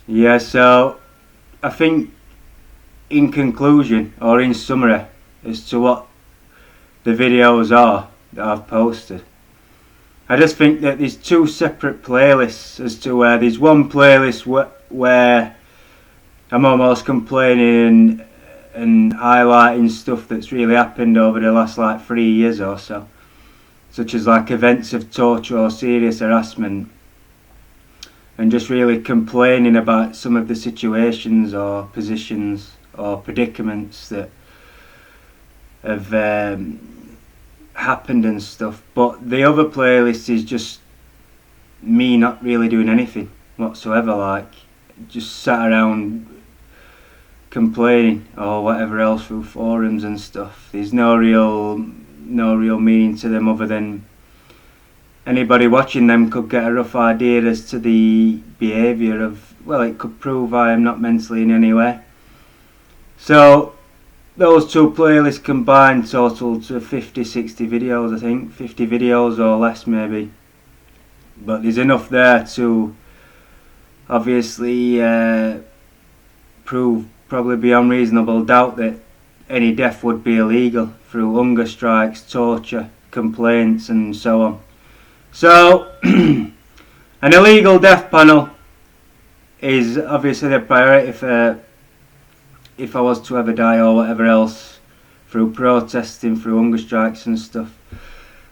Yeah, so I think in conclusion or in summary as to what the videos are that I've posted, I just think that there's two separate playlists as to where there's one playlist where I'm almost complaining and highlighting stuff that's really happened over the last like 3 years or so, such as like events of torture or serious harassment, and just really complaining about some of the situations or positions or predicaments that have happened and stuff. But the other playlist is just me not really doing anything whatsoever, like just sat around complaining or whatever else through forums and stuff. There's no real meaning to them other than anybody watching them could get a rough idea as to the behaviour of, well, it could prove I am not mentally in any way. So those two playlists combined total to 50-60 videos, I think, 50 videos or less maybe, but there's enough there to obviously prove probably beyond reasonable doubt that any death would be illegal through hunger strikes, torture, complaints and so on. So an illegal death panel is obviously the priority for if I was to ever die or whatever else through protesting, through hunger strikes and stuff.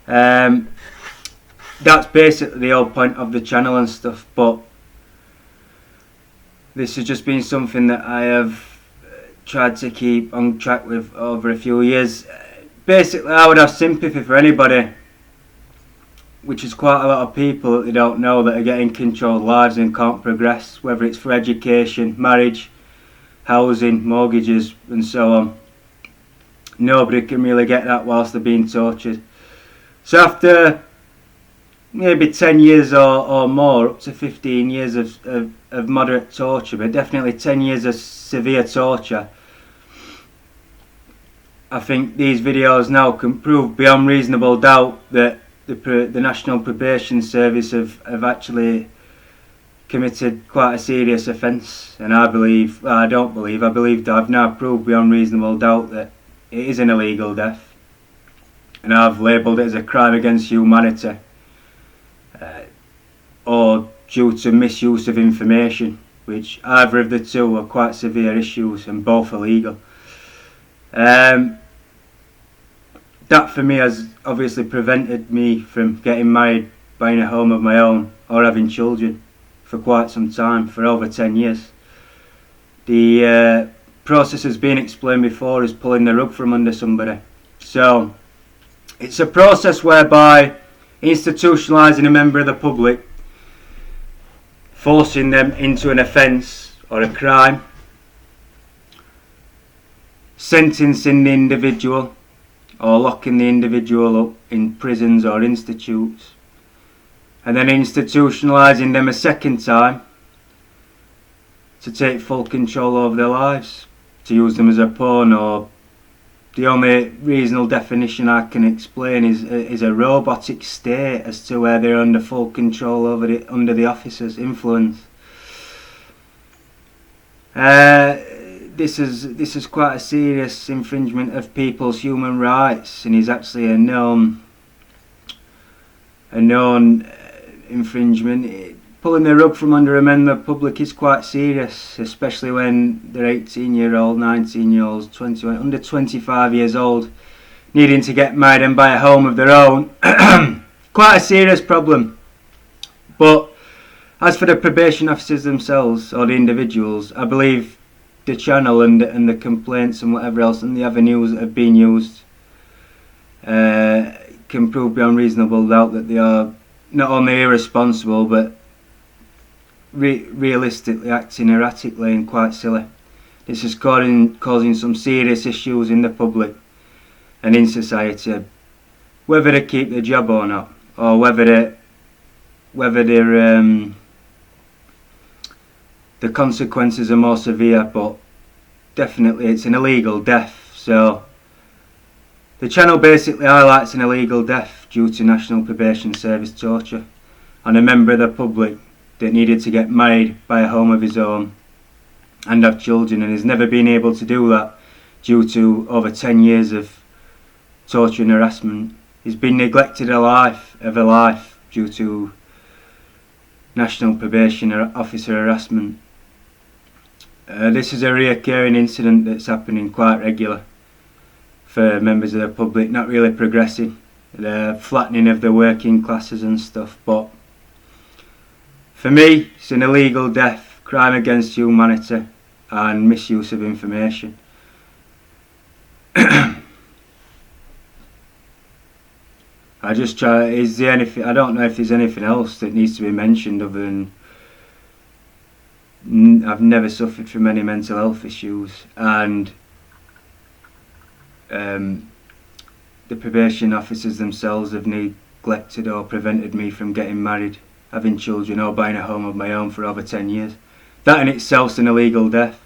That's basically the whole point of the channel and stuff, but this has just been something that I have tried to keep on track with over a few years. Basically, I would have sympathy for anybody, which is quite a lot of people that they don't know, that are getting controlled lives and can't progress, whether it's for education, marriage, housing, mortgages and so on. Nobody can really get that whilst they're being tortured. So after maybe 10 years or more, up to 15 years of moderate torture, but definitely 10 years of severe torture, I think these videos now can prove beyond reasonable doubt that the National Probation Service have actually committed quite a serious offence. And I believe that I've now proved beyond reasonable doubt that it is an illegal death, and I've labelled it as a crime against humanity, or due to misuse of information, which either of the two are quite severe issues and both illegal. That for me has obviously prevented me from getting married, buying a home of my own or having children for quite some time, for over 10 years. The process has been explained before as pulling the rug from under somebody. So it's a process whereby institutionalising a member of the public, forcing them into an offence or a crime, sentencing the individual or locking the individual up in prisons or institutes, and then institutionalising them a second time to take full control over their lives, to use them as a pawn, or the only reasonable definition I can explain is a robotic state, as to where they're under full control over under the officer's influence. This is quite a serious infringement of people's human rights, and is actually a known infringement. Pulling the rug from under a member of the public is quite serious, especially when they're 18-year-old, 19-year-olds, 21, under 25 years old, needing to get married and buy a home of their own. Quite a serious problem. But as for the probation officers themselves, or the individuals, I believe the channel and the complaints and whatever else and the avenues that have been used can prove beyond reasonable doubt that they are not only irresponsible but realistically acting erratically and quite silly. This is causing some serious issues in the public and in society, whether they keep their job or not, or whether the consequences are more severe, but definitely it's an illegal death. So the channel basically highlights an illegal death due to National Probation Service torture on a member of the public that needed to get married, buy a home of his own and have children, and has never been able to do that due to over 10 years of torture and harassment. He's been neglected of a life due to National Probation Officer harassment. This is a reoccurring incident that's happening quite regular for members of the public, not really progressing, the flattening of the working classes and stuff. But for me, it's an illegal death, crime against humanity and misuse of information. I don't know if there's anything else that needs to be mentioned other than I've never suffered from any mental health issues, and the probation officers themselves have neglected or prevented me from getting married, having children or buying a home of my own for over 10 years. That in itself is an illegal death.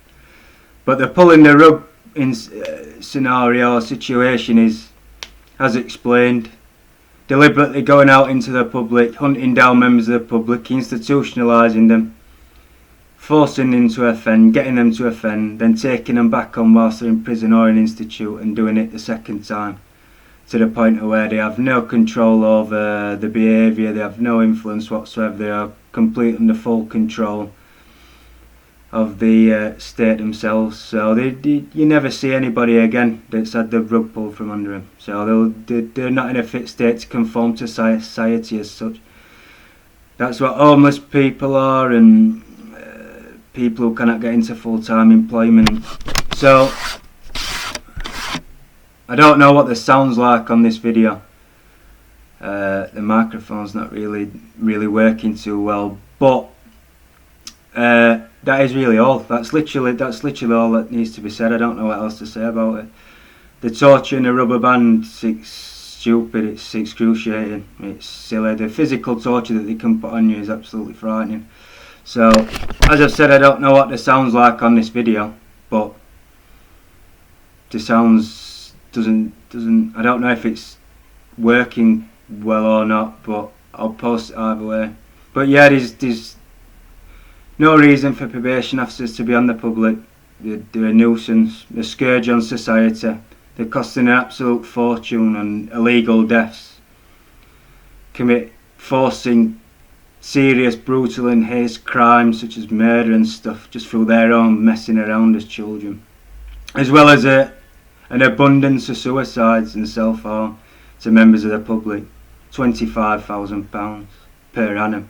But the pulling the rug in scenario or situation is, as explained, deliberately going out into the public, hunting down members of the public, institutionalising them, forcing them to offend, getting them to offend, then taking them back on whilst they're in prison or in institute and doing it the second time, to the point of where they have no control over the behaviour, they have no influence whatsoever, they are complete under full control of the state themselves. So you never see anybody again that's had the rug pulled from under them. So they're not in a fit state to conform to society as such. That's what homeless people are, and people who cannot get into full-time employment. So I don't know what this sounds like on this video. The microphone's not really working too well, but that is really all. That's literally all that needs to be said. I don't know what else to say about it. The torture in a rubber band, it's stupid, it's excruciating, it's silly. The physical torture that they can put on you is absolutely frightening. So, as I've said, I don't know what the sound's like on this video, but the sounds doesn't. I don't know if it's working well or not, but I'll post it either way. But yeah, there's no reason for probation officers to be on the public. They're a nuisance, they're a scourge on society. They're costing an absolute fortune on illegal deaths, forcing serious, brutal and heinous crimes such as murder and stuff just through their own messing around as children, as well as an abundance of suicides and self-harm to members of the public, £25,000 per annum.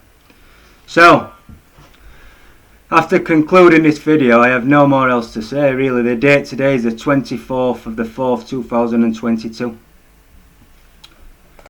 So, after concluding this video, I have no more else to say really. The date today is the 24th of the 4th 2022.